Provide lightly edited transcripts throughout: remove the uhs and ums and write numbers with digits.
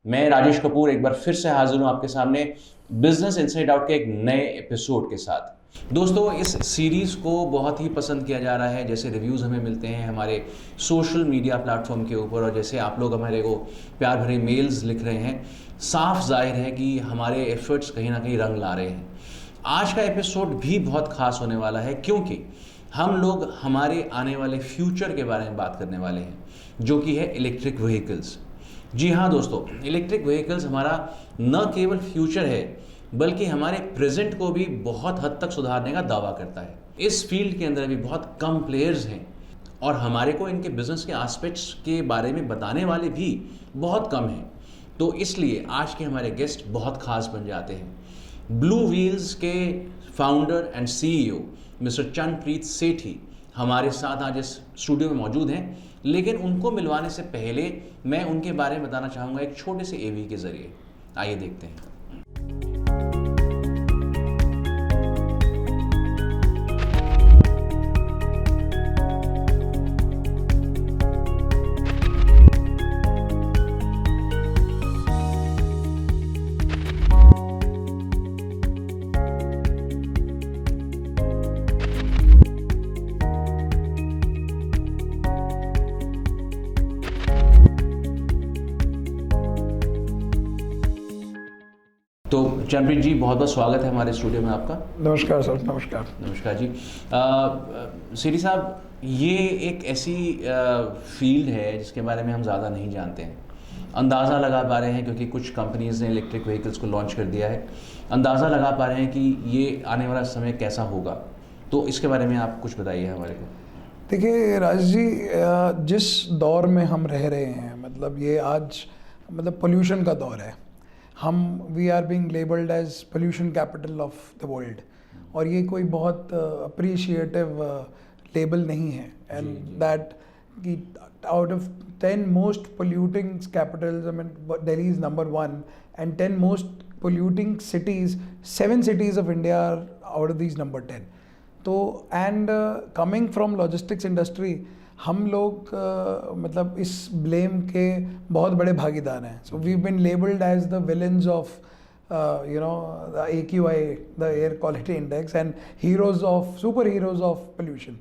मैं राजेश कपूर एक बार फिर से हाजिर हूं आपके सामने बिजनेस इनसाइड आउट के एक नए एपिसोड के साथ। दोस्तों, इस सीरीज़ को बहुत ही पसंद किया जा रहा है। जैसे रिव्यूज़ हमें मिलते हैं हमारे सोशल मीडिया प्लेटफॉर्म के ऊपर, और जैसे आप लोग हमारे को प्यार भरे मेल्स लिख रहे हैं, साफ जाहिर है कि हमारे एफर्ट्स कहीं ना कहीं रंग ला रहे हैं। आज का एपिसोड भी बहुत खास होने वाला है, क्योंकि हम लोग हमारे आने वाले फ्यूचर के बारे में बात करने वाले हैं, जो कि है इलेक्ट्रिक व्हीकल्स। जी हाँ दोस्तों, इलेक्ट्रिक व्हीकल्स हमारा न केवल फ्यूचर है बल्कि हमारे प्रेजेंट को भी बहुत हद तक सुधारने का दावा करता है। इस फील्ड के अंदर भी बहुत कम प्लेयर्स हैं और हमारे को इनके बिजनेस के एस्पेक्ट्स के बारे में बताने वाले भी बहुत कम हैं। तो इसलिए आज के हमारे गेस्ट बहुत खास बन जाते हैं। ब्लू व्हील्स के फाउंडर एंड सीईओ मिस्टर चंद्रप्रीत सेठी हमारे साथ आज इस स्टूडियो में मौजूद हैं। लेकिन उनको मिलवाने से पहले मैं उनके बारे में बताना चाहूँगा एक छोटे से एवी के ज़रिए। आइए देखते हैं। तो चंद्रप्रीत जी, बहुत बहुत स्वागत है हमारे स्टूडियो में आपका। नमस्कार सर। नमस्कार। नमस्कार जी। सेठी साहब, ये एक ऐसी फील्ड है जिसके बारे में हम ज़्यादा नहीं जानते हैं। अंदाज़ा लगा पा रहे हैं क्योंकि कुछ कंपनीज़ ने इलेक्ट्रिक व्हीकल्स को लॉन्च कर दिया है। अंदाज़ा लगा पा रहे हैं कि ये आने वाला समय कैसा होगा। तो इसके बारे में आप कुछ बताइए हमारे को। देखिए राज जी, जिस दौर में हम रह रहे हैं, मतलब ये आज पोल्यूशन का दौर है। We are being labelled as pollution capital of the world, और ये कोई बहुत अप्रिशिएटिव लेबल नहीं है। एंड दैट कि out of 10 most polluting capitals, I mean Delhi is number 1, and 10 most polluting cities, 7 cities of India are out of these number 10. तो and coming from logistics industry, हम लोग मतलब इस ब्लेम के बहुत बड़े भागीदार हैं। So we been labelled as the villains of the AQI, the air quality index, and heroes of super heroes of pollution.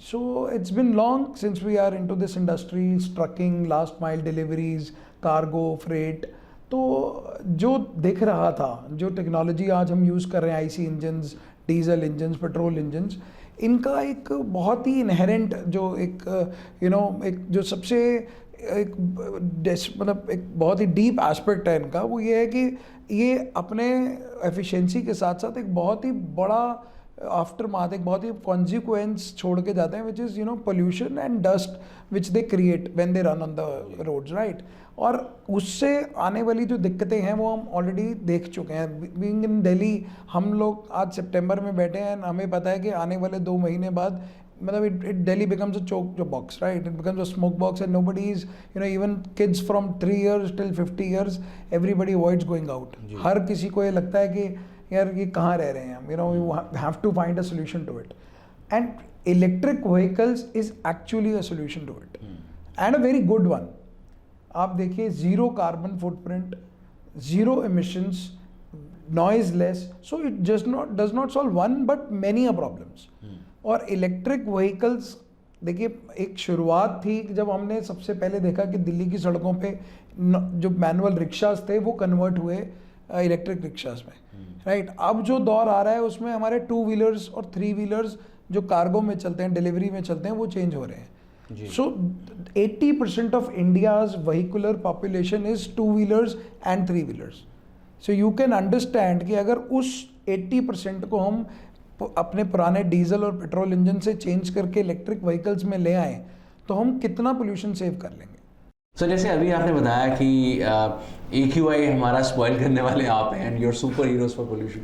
So it's been long since we are into this industry, trucking, last mile deliveries, cargo, freight. तो जो दिख रहा था, जो technology आज हम use कर रहे हैं, IC engines, diesel engines, petrol engines, इनका एक बहुत ही इनहेरेंट जो एक जो सबसे एक बहुत ही डीप एस्पेक्ट है इनका, वो ये है कि ये अपने एफिशिएंसी के साथ साथ एक बहुत ही बड़ा आफ्टर मार्थ, एक बहुत ही कॉन्सिक्वेंस छोड़ के जाते हैं, which is pollution and dust which they create when they run on the roads, right. और उससे आने वाली जो दिक्कतें हैं वो हम ऑलरेडी देख चुके हैं। बीइंग इन दिल्ली, हम लोग आज सितंबर में बैठे हैं, हमें पता है कि आने वाले 2 महीने बाद Delhi becomes a choke box, right? It becomes a smoke box, and nobody is, even kids from 3 years till 50 years, everybody avoids going out. हर किसी को ये लगता है कि यार ये कहाँ रह रहे हैं हम, you have to find a solution to it. And electric vehicles is actually a solution to it. And a very good one. आप देखिए, zero carbon footprint, zero emissions, noiseless, so it does not solve one but many a problems. और electric vehicles, देखिए, एक शुरुआत थी कि जब हमने सबसे पहले देखा कि दिल्ली की सड़कों पे जो मैनुअल रिक्शास थे वो कन्वर्ट हुए इलेक्ट्रिक रिक्शास में, राइट। अब जो दौर आ रहा है उसमें हमारे 2 व्हीलर्स और 3 व्हीलर्स जो कार्गो में चलते हैं, डिलीवरी में चलते हैं, वो चेंज हो रहे हैं। सो 80% of India's vehicular population is 2 wheelers and 3 wheelers. So you can understand कि अगर उस 80% को हम अपने पुराने डीजल और पेट्रोल इंजन से चेंज करके इलेक्ट्रिक व्हीकल्स में ले आए तो हम कितना पोल्यूशन सेव कर लेंगे। सर, जैसे अभी आपने बताया कि AQI हमारा स्पॉइल करने वाले आप हैं and your super heroes for pollution.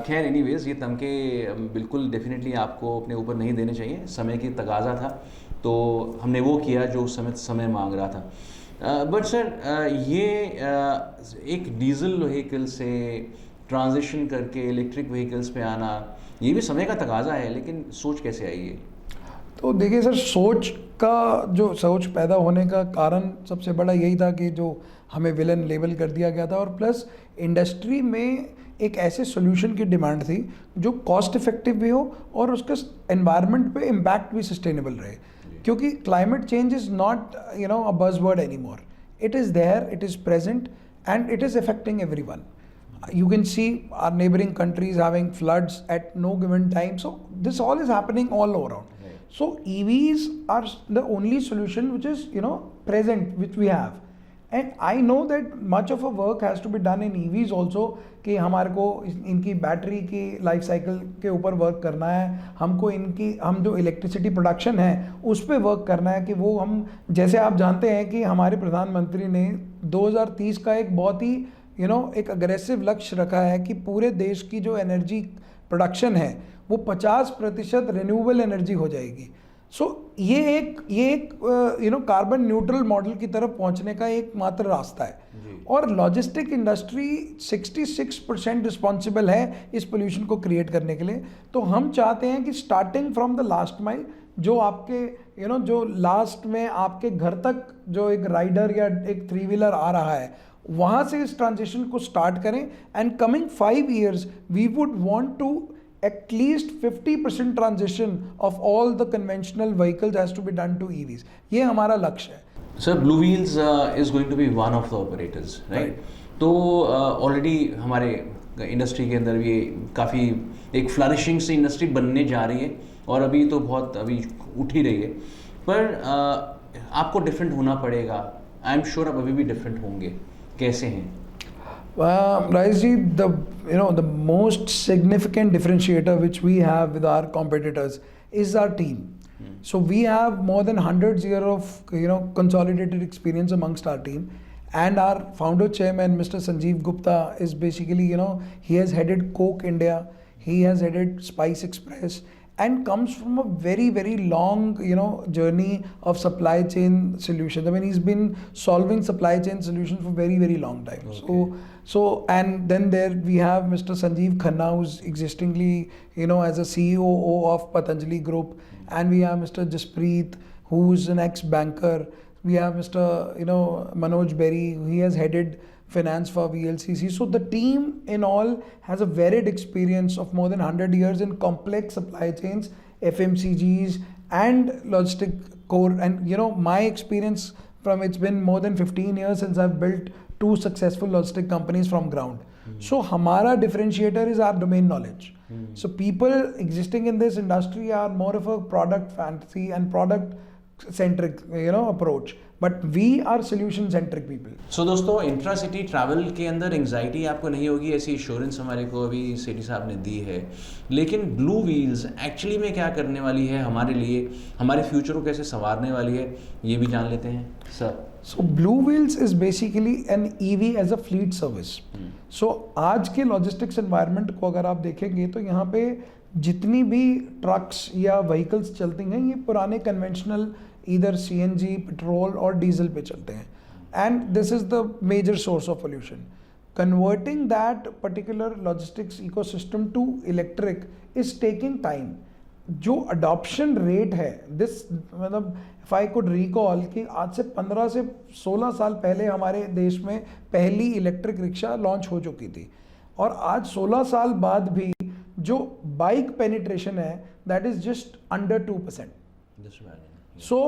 खैर, एनीवेज, ये तमके बिल्कुल डेफिनेटली आपको अपने ऊपर नहीं देने चाहिए। समय की तकाजा था तो हमने वो किया जो समय मांग रहा था। बट सर, ये एक डीजल व्हीकल से ट्रांजिशन करके इलेक्ट्रिक व्हीकल्स पे आना, ये भी समय का तकाजा है, लेकिन सोच कैसे आई है? तो देखिए सर, सोच का जो सोच पैदा होने का कारण सबसे बड़ा यही था कि जो हमें विलन लेबल कर दिया गया था, और प्लस इंडस्ट्री में एक ऐसे सोल्यूशन की डिमांड थी जो कॉस्ट इफेक्टिव भी हो और उसका एनवायरनमेंट पे इम्पैक्ट भी सस्टेनेबल रहे, क्योंकि climate change is not a buzzword any more. It is there, it is present, and it is affecting everyone. You can see our neighboring countries having floods at no given time. So this all is happening all around. Right. So EVs are the only solution which is present, which we have. And I know that much of a work has to be done in EVs also, कि हमारे को इनकी battery की life cycle के ऊपर work करना है, हमको हम जो इलेक्ट्रिसिटी प्रोडक्शन है उस पर वर्क करना है, कि वो हम जैसे आप जानते हैं कि हमारे प्रधानमंत्री ने 2030 का एक बहुत ही एक अग्रेसिव लक्ष्य रखा है कि पूरे देश की जो एनर्जी प्रोडक्शन है वो 50% रिन्यूएबल एनर्जी हो जाएगी. सो ये एक कार्बन न्यूट्रल मॉडल की तरफ पहुंचने का एकमात्र रास्ता है. और लॉजिस्टिक इंडस्ट्री 66% रिस्पॉन्सिबल है इस पोल्यूशन को क्रिएट करने के लिए. तो हम चाहते हैं कि starting from the last mile, जो आपके जो लास्ट में आपके घर तक जो एक राइडर या एक 3-व्हीलर आ रहा है, वहाँ से इस ट्रांजिशन को स्टार्ट करें. And coming 5 years we would want to at least 50% transition of all the conventional vehicles has to be done to EVs. ये हमारा लक्ष्य है. Sir, Blue Wheels is going to be one of the operators, right? तो already हमारे industry के अंदर भी काफ़ी एक फ्लरिशिंग सी इंडस्ट्री बनने जा रही है, और अभी तो बहुत अभी उठ ही रही है, पर आपको डिफरेंट होना पड़ेगा. आई एम श्योर आप अभी भी डिफरेंट होंगे. कैसे हैं? Rajesh, the most significant differentiator which we have with our competitors is our team. So we have more than 100 years of consolidated experience amongst our team, and our founder chairman Mr. Sanjeev Gupta is basically he has headed Coke India, he has headed Spice Express, and comes from a very, very long journey of supply chain solutions. I mean, he's been solving supply chain solutions for very, very long time. Okay. So and then there we have Mr. Sanjeev Khanna, who's existingly as a CEO of Patanjali Group, and we have Mr. Jaspreet, who's an ex-banker. We have Mr. Manoj Berry, he has headed finance for VLCC. So the team in all has a varied experience of more than 100 years in complex supply chains, FMCGs and logistic core. And my experience from, it's been more than 15 years since I've built 2 successful logistic companies from ground. So हमारा differentiator is our domain knowledge. So people existing in this industry are more of a product fantasy and product centric approach, but we are solution centric people. So दोस्तों, intra city travel के अंदर anxiety आपको नहीं होगी, ऐसी assurance हमारे को अभी सेठी साहब ने दी है. लेकिन ब्लू व्हील्स एक्चुअली में क्या करने वाली है हमारे लिए, हमारे फ्यूचर को कैसे संवारने वाली है, ये भी जान लेते हैं sir. So Blue Wheels is basically an EV as a fleet service. So आज के लॉजिस्टिक्स एनवायरनमेंट को अगर आप देखेंगे तो यहाँ पे जितनी भी ट्रक्स या व्हीकल्स चलती हैं ये पुराने कन्वेंशनल ईदर CNG, पेट्रोल और डीजल पे चलते हैं, and this is the major source of pollution. Converting that particular logistics ecosystem to electric is taking time. जो अडॉप्शन रेट है मतलब इफ आई कुड रिकॉल कि आज से 15 से 16 साल पहले हमारे देश में पहली इलेक्ट्रिक रिक्शा लॉन्च हो चुकी थी, और आज 16 साल बाद भी जो बाइक पेनिट्रेशन है दैट इज जस्ट अंडर 2%. सो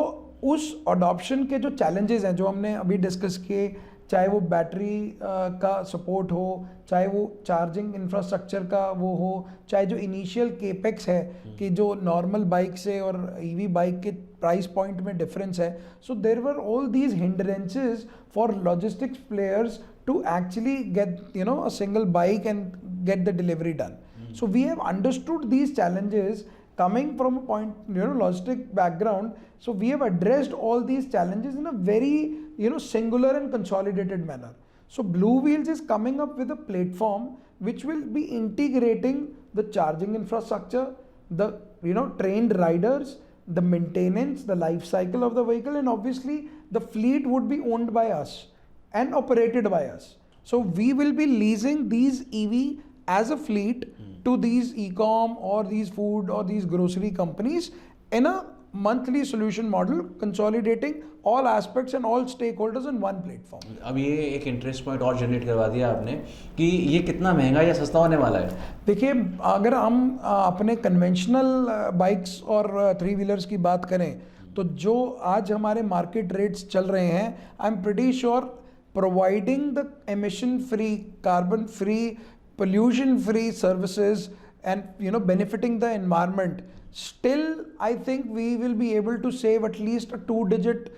उस अडॉप्शन के जो चैलेंजेस हैं जो हमने अभी डिस्कस किए, चाहे वो बैटरी का सपोर्ट हो, चाहे वो चार्जिंग इंफ्रास्ट्रक्चर का वो हो, चाहे जो इनिशियल केपेक्स है कि जो नॉर्मल बाइक से और ईवी बाइक के प्राइस पॉइंट में डिफरेंस है. So there were all these hindrances for logistics players to actually get a single bike and get the delivery done. So we have understood these challenges coming from a point, logistic background. So we have addressed all these challenges in a very, singular and consolidated manner. So Blue Wheels is coming up with a platform which will be integrating the charging infrastructure, the, trained riders, the maintenance, the life cycle of the vehicle, and obviously the fleet would be owned by us and operated by us. So we will be leasing these EV as a fleet to these e-com or these food or these grocery companies in a monthly solution model, consolidating all aspects and all stakeholders in one platform. अब ये एक interest point और generate करवा दिया आपने कि ये कितना महंगा या सस्ता होने वाला है। देखिए, अगर हम अपने कन्वेंशनल बाइक्स और थ्री व्हीलर्स की बात करें तो जो आज हमारे मार्केट रेट्स चल रहे हैं, I am pretty sure providing the emission free, carbon free, pollution free services and benefiting the environment, still I think we will be able to save at least a 2-digit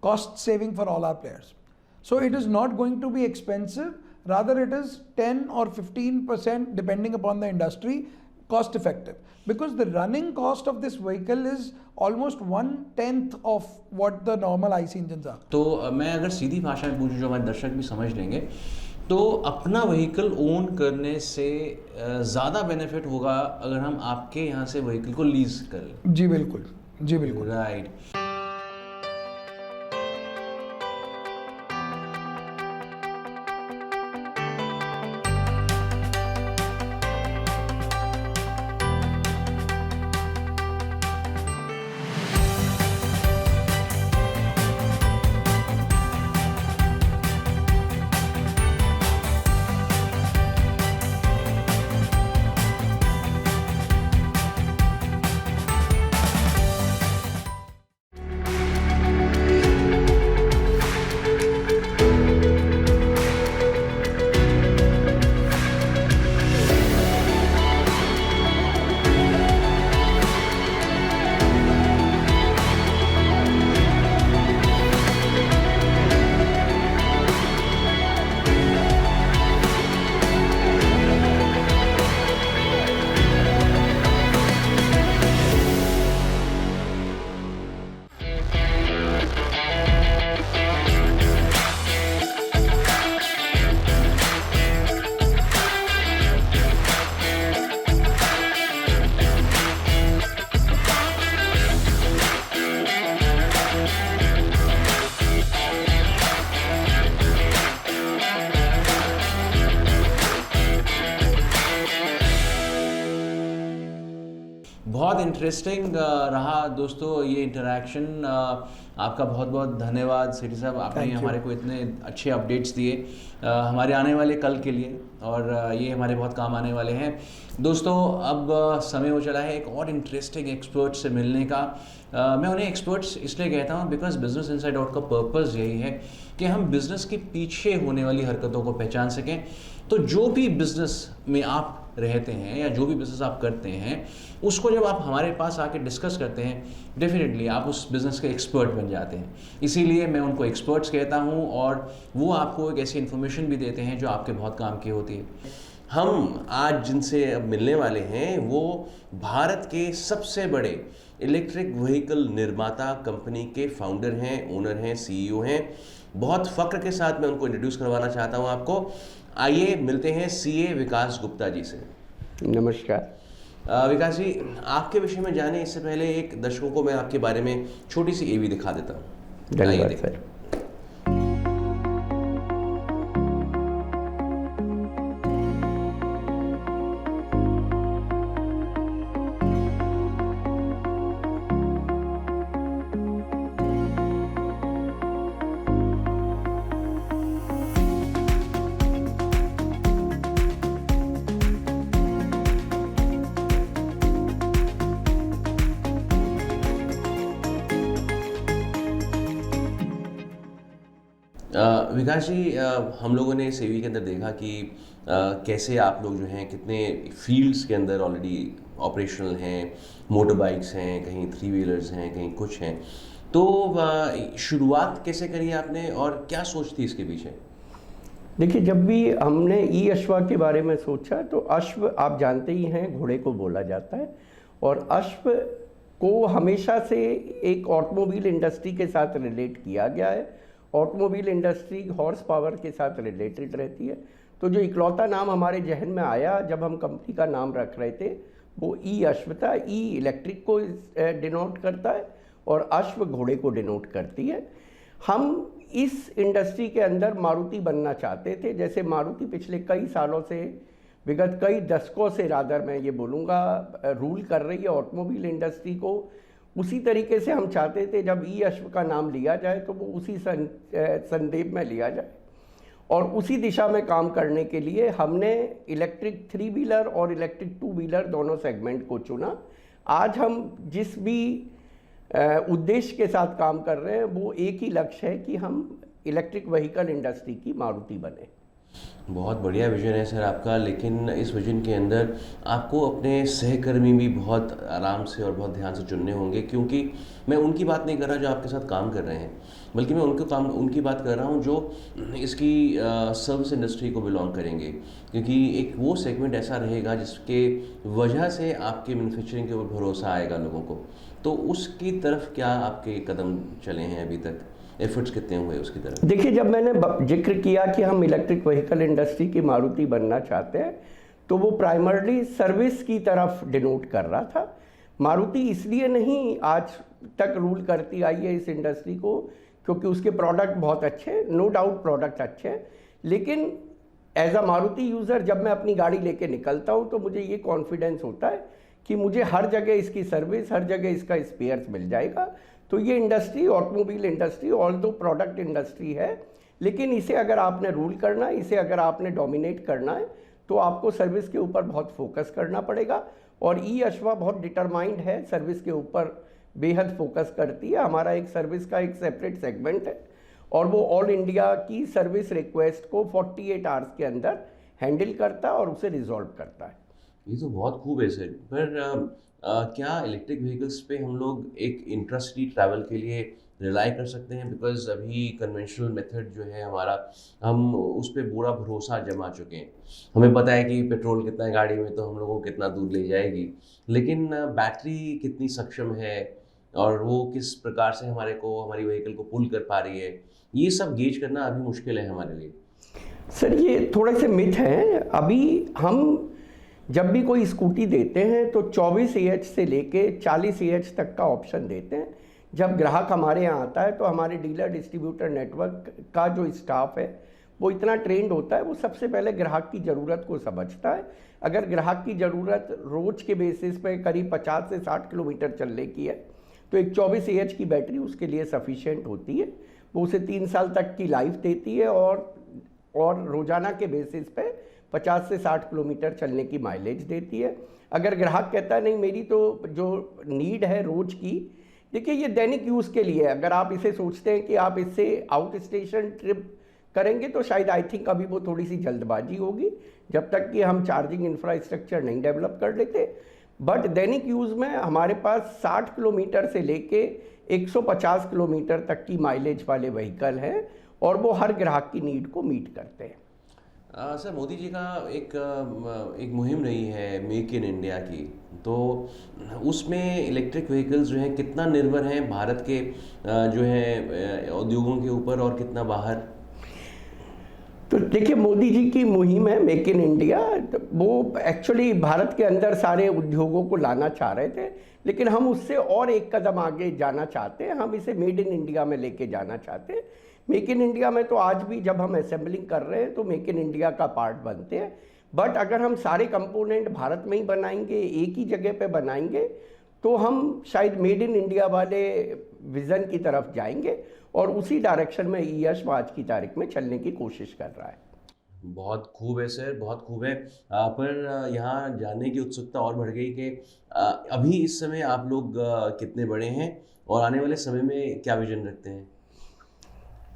cost saving for all our players. So it is not going to be expensive, rather it is 10 or 15% depending upon the industry cost effective, because the running cost of this vehicle is almost 1/10 of what the normal IC engines are. तो मैं अगर सीधी भाषा में पूछूं जो हमारे दर्शक भी समझ लेंगे, तो अपना व्हीकल ओन करने से ज़्यादा बेनिफिट होगा अगर हम आपके यहाँ से व्हीकल को लीज करें। जी बिल्कुल, जी बिल्कुल, राइट। बहुत इंटरेस्टिंग रहा दोस्तों ये इंटरेक्शन। आपका बहुत बहुत धन्यवाद सिटी साहब, आपने हमारे को इतने अच्छे अपडेट्स दिए हमारे आने वाले कल के लिए, और ये हमारे बहुत काम आने वाले हैं। दोस्तों अब समय हो चला है एक और इंटरेस्टिंग एक्सपर्ट से मिलने का। मैं उन्हें एक्सपर्ट्स इसलिए कहता हूँ बिकॉज बिजनेस इनसाइड आउट का पर्पस यही है कि हम बिज़नेस के पीछे होने वाली हरकतों को पहचान सकें। तो जो भी बिज़नेस में आप रहते हैं या जो भी बिज़नेस आप करते हैं उसको जब आप हमारे पास आके डिस्कस करते हैं, डेफिनेटली आप उस बिज़नेस के एक्सपर्ट बन जाते हैं। इसीलिए मैं उनको एक्सपर्ट्स कहता हूँ, और वो आपको एक ऐसी इन्फॉर्मेशन भी देते हैं जो आपके बहुत काम की होती है। हम आज जिनसे अब मिलने वाले हैं वो भारत के सबसे बड़े इलेक्ट्रिक व्हीकल निर्माता कंपनी के फाउंडर हैं, ओनर हैं, सीईओ हैं। बहुत फ़ख्र के साथ मैं उनको इंट्रोड्यूस करवाना चाहता हूँ आपको। आइए मिलते हैं सीए विकास गुप्ता जी से। नमस्कार विकास जी, आपके विषय में जाने इससे पहले एक दर्शकों को मैं आपके बारे में छोटी सी एवी दिखा देता हूँ। धन्यवाद सर। विकास जी, हम लोगों ने इस एवी के अंदर देखा कि कैसे आप लोग जो हैं कितने फील्ड्स के अंदर ऑलरेडी ऑपरेशनल हैं, मोटर बाइक्स हैं, कहीं थ्री व्हीलर्स हैं, कहीं कुछ हैं। तो शुरुआत कैसे करी आपने और क्या सोच थी इसके पीछे? देखिए, जब भी हमने ई अश्वा के बारे में सोचा तो अश्व आप जानते ही हैं घोड़े को बोला जाता है, और अश्व को हमेशा से एक ऑटोमोबाइल इंडस्ट्री के साथ रिलेट किया गया है। ऑटोमोबाइल इंडस्ट्री हॉर्स पावर के साथ रिलेटेड रहती है। तो जो इकलौता नाम हमारे जहन में आया जब हम कंपनी का नाम रख रहे थे वो ई अश्व था। ई इलेक्ट्रिक को डिनोट करता है और अश्व घोड़े को डिनोट करती है। हम इस इंडस्ट्री के अंदर मारुति बनना चाहते थे। जैसे मारुति पिछले कई सालों से, विगत कई दशकों से रादर मैं ये बोलूँगा, रूल कर रही है ऑटोमोबाइल इंडस्ट्री को। उसी तरीके से हम चाहते थे जब ई अश्व का नाम लिया जाए तो वो उसी संदर्भ में लिया जाए, और उसी दिशा में काम करने के लिए हमने इलेक्ट्रिक 3 व्हीलर और इलेक्ट्रिक 2 व्हीलर दोनों सेगमेंट को चुना। आज हम जिस भी उद्देश्य के साथ काम कर रहे हैं वो एक ही लक्ष्य है कि हम इलेक्ट्रिक व्हीकल इंडस्ट्री की मारुति बने। बहुत बढ़िया विजन है सर आपका, लेकिन इस विजन के अंदर आपको अपने सहकर्मी भी बहुत आराम से और बहुत ध्यान से चुनने होंगे, क्योंकि मैं उनकी बात नहीं कर रहा जो आपके साथ काम कर रहे हैं, बल्कि मैं उनकी बात कर रहा हूँ जो इसकी सर्विस इंडस्ट्री को बिलोंग करेंगे, क्योंकि एक वो सेगमेंट ऐसा रहेगा जिसके वजह से आपके मैन्युफैक्चरिंग के ऊपर भरोसा आएगा लोगों को। तो उसकी तरफ क्या आपके कदम चले हैं अभी तक, एफर्ट्स कितने हुए उसकी तरफ? देखिए, जब मैंने जिक्र किया कि हम इलेक्ट्रिक व्हीकल इंडस्ट्री की मारुति बनना चाहते हैं तो वो प्राइमरली सर्विस की तरफ डिनोट कर रहा था। मारुति इसलिए नहीं आज तक रूल करती आई है इस इंडस्ट्री को क्योंकि उसके प्रोडक्ट बहुत अच्छे हैं, नो डाउट प्रोडक्ट अच्छे हैं, लेकिन एज अ मारुति यूज़र जब मैं अपनी गाड़ी लेके निकलता हूँ तो मुझे ये कॉन्फिडेंस होता है कि मुझे हर जगह इसकी सर्विस, हर जगह इसका स्पेयर्स मिल जाएगा। तो ये industry, automobile industry, although product industry है, लेकिन इसे अगर आपने रूल करना है, इसे अगर आपने डोमिनेट करना है तो आपको सर्विस के ऊपर बहुत फोकस करना पड़ेगा। और ई अश्वा बहुत डिटरमाइंड है, सर्विस के ऊपर बेहद फोकस करती है। हमारा एक सर्विस का एक सेपरेट सेगमेंट है और वो ऑल इंडिया की सर्विस रिक्वेस्ट को 48 आवर्स के अंदर हैंडल करता है और उसे रिजॉल्व करता है। ये तो बहुत खूब है सर, पर क्या इलेक्ट्रिक व्हीकल्स पे हम लोग एक इंट्रासिटी ट्रैवल के लिए रिलाई कर सकते हैं? बिकॉज अभी कन्वेंशनल मेथड जो है हमारा, हम उस पर पूरा भरोसा जमा चुके हैं। हमें पता है कि पेट्रोल कितना है गाड़ी में तो हम लोगों को कितना दूर ले जाएगी, लेकिन बैटरी कितनी सक्षम है और वो किस प्रकार से हमारी व्हीकल को पुल कर पा रही है, ये सब गेज करना अभी मुश्किल है हमारे लिए। सर, ये थोड़े से मिथ हैं। अभी हम जब भी कोई स्कूटी देते हैं तो 24 AH से लेके 40 AH तक का ऑप्शन देते हैं। जब ग्राहक हमारे यहाँ आता है तो हमारे डीलर डिस्ट्रीब्यूटर नेटवर्क का जो स्टाफ है वो इतना ट्रेंड होता है, वो सबसे पहले ग्राहक की ज़रूरत को समझता है। अगर ग्राहक की ज़रूरत रोज़ के बेसिस पे करीब 50 से 60 किलोमीटर चलने की है तो एक 24 AH की बैटरी उसके लिए सफिशिएंट होती है। वो उसे 3 साल तक की लाइफ देती है और रोज़ाना के बेसिस पे 50 से 60 किलोमीटर चलने की माइलेज देती है। अगर ग्राहक कहता है नहीं, मेरी तो जो नीड है रोज़ की, देखिए ये दैनिक यूज़ के लिए है। अगर आप इसे सोचते हैं कि आप इससे आउट स्टेशन ट्रिप करेंगे तो शायद आई थिंक अभी वो थोड़ी सी जल्दबाजी होगी जब तक कि हम चार्जिंग इंफ्रास्ट्रक्चर नहीं डेवलप कर लेते। बट दैनिक यूज़ में हमारे पास 60 किलोमीटर से लेके 150 किलोमीटर तक की माइलेज वाले व्हीकल हैं और वो हर ग्राहक की नीड को मीट करते हैं। सर, मोदी जी का एक मुहिम रही है मेक इन इंडिया की, तो उसमें इलेक्ट्रिक व्हीकल्स जो हैं कितना निर्भर हैं भारत के जो है उद्योगों के ऊपर और कितना बाहर? तो देखिए, मोदी जी की मुहिम है मेक इन इंडिया, तो वो एक्चुअली भारत के अंदर सारे उद्योगों को लाना चाह रहे थे, लेकिन हम उससे और एक कदम आगे जाना चाहते हैं। हम इसे मेड इन इंडिया में लेके जाना चाहते हैं। मेक इन इंडिया में तो आज भी जब हम असेंबलिंग कर रहे हैं तो मेक इन इंडिया का पार्ट बनते हैं, बट अगर हम सारे कंपोनेंट भारत में ही बनाएंगे, एक ही जगह पे बनाएंगे, तो हम शायद मेड इन इंडिया वाले विज़न की तरफ जाएंगे और उसी डायरेक्शन में ई अश्व आज की तारीख में चलने की कोशिश कर रहा है। बहुत खूब है सर, बहुत खूब है। पर यहाँ जानने की उत्सुकता और बढ़ गई कि अभी इस समय आप लोग कितने बड़े हैं और आने वाले समय में क्या विजन रखते हैं?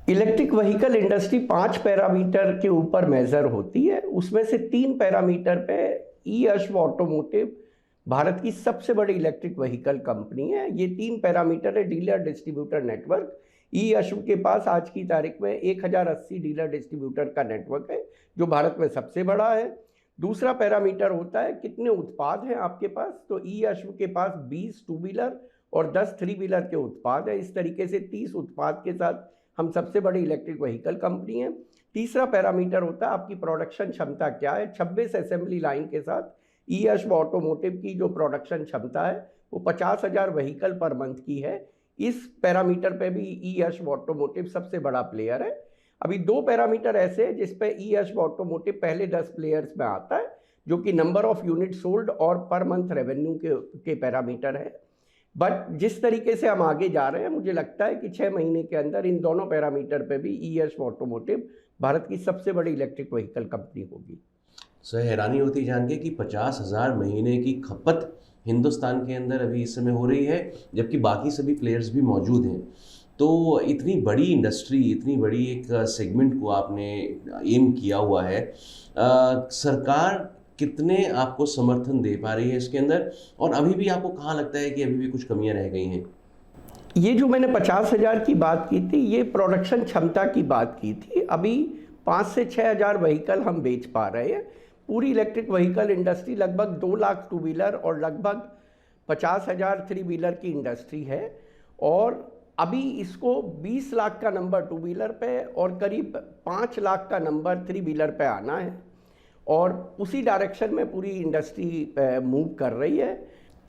इलेक्ट्रिक व्हीकल इंडस्ट्री 5 पैरामीटर के ऊपर मेजर होती है, उसमें से 3 पैरामीटर पे ई अश्व ऑटोमोटिव भारत की सबसे बड़ी इलेक्ट्रिक व्हीकल कंपनी है। ये 3 पैरामीटर है डीलर डिस्ट्रीब्यूटर नेटवर्क। ई अश्व के पास आज की तारीख में 1080 डीलर डिस्ट्रीब्यूटर का नेटवर्क है जो भारत में सबसे बड़ा है। दूसरा पैरामीटर होता है कितने उत्पाद हैं आपके पास, तो ई अश्व के पास 20 2 व्हीलर और 10 3 व्हीलर के उत्पाद है। इस तरीके से 30 उत्पाद के साथ हम सबसे बड़ी इलेक्ट्रिक व्हीकल कंपनी है। तीसरा पैरामीटर होता है आपकी प्रोडक्शन क्षमता क्या है। 26 असेंबली लाइन के साथ ई अश्व ऑटोमोटिव की जो प्रोडक्शन क्षमता है वो 50,000 व्हीकल पर मंथ की है। इस पैरामीटर पे भी ई अश्व ऑटोमोटिव सबसे बड़ा प्लेयर है। अभी 2 पैरामीटर ऐसे हैं जिस पे ई अश्व ऑटोमोटिव पहले 10 प्लेयर्स में आता है, जो कि नंबर ऑफ यूनिट सोल्ड और पर मंथ रेवेन्यू के पैरामीटर है। बट जिस तरीके से हम आगे जा रहे हैं, मुझे लगता है कि 6 महीने के अंदर इन दोनों पैरामीटर पे भी ई-अश्व ऑटोमोटिव भारत की सबसे बड़ी इलेक्ट्रिक व्हीकल कंपनी होगी। सर हैरानी होती जान के कि 50,000 महीने की खपत हिंदुस्तान के अंदर अभी इस समय हो रही है, जबकि बाकी सभी प्लेयर्स भी मौजूद हैं। तो इतनी बड़ी इंडस्ट्री, इतनी बड़ी एक सेगमेंट को आपने एम किया हुआ है, सरकार कितने आपको समर्थन दे पा रही है इसके अंदर, और अभी भी आपको कहाँ लगता है कि अभी भी कुछ कमियां रह गई हैं? ये जो मैंने 50,000 की बात की थी, ये प्रोडक्शन क्षमता की बात की थी। अभी 5 से 6,000 व्हीकल हम बेच पा रहे हैं। पूरी इलेक्ट्रिक व्हीकल इंडस्ट्री लगभग 2 लाख टू व्हीलर और लगभग 50,000 थ्री व्हीलर की इंडस्ट्री है, और अभी इसको 20 लाख का नंबर टू व्हीलर पे और करीब 5 लाख का नंबर थ्री व्हीलर पे आना है, और उसी डायरेक्शन में पूरी इंडस्ट्री मूव कर रही है।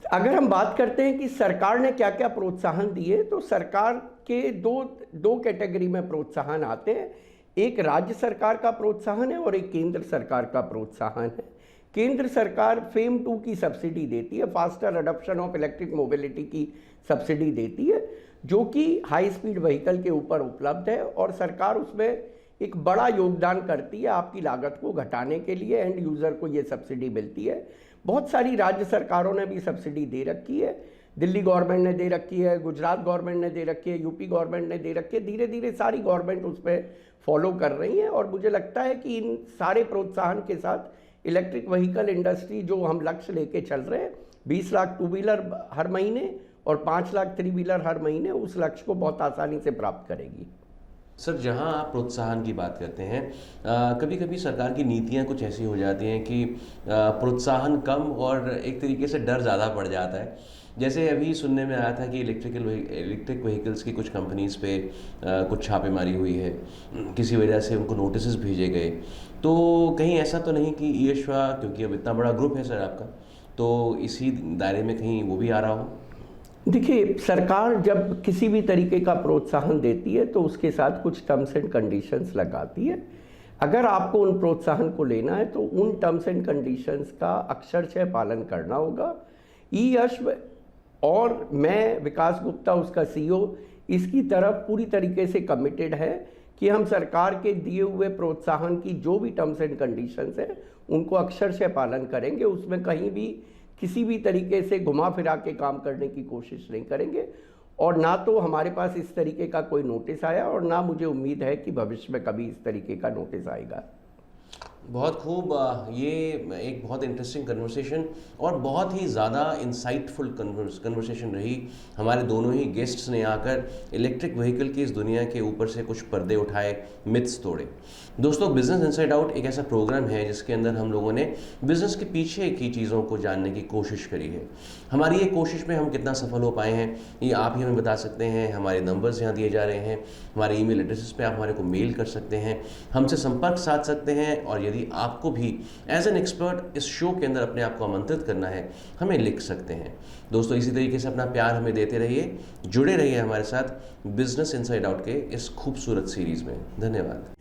अगर हम बात करते हैं कि सरकार ने क्या क्या प्रोत्साहन दिए, तो सरकार के दो कैटेगरी में प्रोत्साहन आते हैं। एक राज्य सरकार का प्रोत्साहन है और एक केंद्र सरकार का प्रोत्साहन है। केंद्र सरकार फेम 2 की सब्सिडी देती है, faster adoption of electric mobility की सब्सिडी देती है, जो कि हाई स्पीड व्हीकल के ऊपर उपलब्ध है, और सरकार उसमें एक बड़ा योगदान करती है आपकी लागत को घटाने के लिए। एंड यूज़र को ये सब्सिडी मिलती है। बहुत सारी राज्य सरकारों ने भी सब्सिडी दे रखी है। दिल्ली गवर्नमेंट ने दे रखी है, गुजरात गवर्नमेंट ने दे रखी है, यूपी गवर्नमेंट ने दे रखी है। धीरे धीरे सारी गवर्नमेंट उस पर फॉलो कर रही हैं, और मुझे लगता है कि इन सारे प्रोत्साहन के साथ इलेक्ट्रिक व्हीकल इंडस्ट्री जो हम लक्ष्य लेके चल रहे हैं, 20 लाख टू व्हीलर हर महीने और 5 लाख थ्री व्हीलर हर महीने, उस लक्ष्य को बहुत आसानी से प्राप्त करेगी। सर जहां आप प्रोत्साहन की बात करते हैं, कभी कभी सरकार की नीतियां कुछ ऐसी हो जाती हैं कि प्रोत्साहन कम और एक तरीके से डर ज़्यादा पड़ जाता है। जैसे अभी सुनने में आया था कि इलेक्ट्रिक व्हीकल्स की कुछ कंपनीज़ पे कुछ छापेमारी हुई है, किसी वजह से उनको नोटिस भेजे गए। तो कहीं ऐसा तो नहीं कि ई-अश्व, क्योंकि अब इतना बड़ा ग्रुप है सर आपका, तो इसी दायरे में कहीं वो भी आ रहा हो? देखिए, सरकार जब किसी भी तरीके का प्रोत्साहन देती है तो उसके साथ कुछ टर्म्स एंड कंडीशंस लगाती है। अगर आपको उन प्रोत्साहन को लेना है तो उन टर्म्स एंड कंडीशंस का अक्षरशः पालन करना होगा। ई-अश्व और मैं, विकास गुप्ता उसका CEO, इसकी तरफ पूरी तरीके से कमिटेड है कि हम सरकार के दिए हुए प्रोत्साहन की जो भी टर्म्स एंड कंडीशंस हैं उनको अक्षरशः पालन करेंगे। उसमें कहीं भी किसी भी तरीके से घुमा फिरा के काम करने की कोशिश नहीं करेंगे, और ना तो हमारे पास इस तरीके का कोई नोटिस आया, और ना मुझे उम्मीद है कि भविष्य में कभी इस तरीके का नोटिस आएगा। बहुत खूब, ये एक बहुत इंटरेस्टिंग कन्वर्सेशन और बहुत ही ज़्यादा इंसाइटफुल कन्वर्सेशन रही। हमारे दोनों ही गेस्ट्स ने आकर इलेक्ट्रिक व्हीकल की इस दुनिया के ऊपर से कुछ पर्दे उठाए, मिथ्स तोड़े। दोस्तों, बिजनेस इनसाइड आउट एक ऐसा प्रोग्राम है जिसके अंदर हम लोगों ने बिजनेस के पीछे की चीज़ों को जानने की कोशिश करी है। हमारी ये कोशिश में हम कितना सफल हो पाए हैं ये आप ही हमें बता सकते हैं। हमारे नंबर्स यहाँ दिए जा रहे हैं, हमारे ईमेल एड्रेसेस पे आप हमारे को मेल कर सकते हैं, हमसे संपर्क साध सकते हैं, और यदि आपको भी एज एन एक्सपर्ट इस शो के अंदर अपने आप को आमंत्रित करना है, हमें लिख सकते हैं। दोस्तों, इसी तरीके से अपना प्यार हमें देते रहिए, जुड़े रहिए हमारे साथ बिजनेस इनसाइड आउट के इस खूबसूरत सीरीज़ में। धन्यवाद।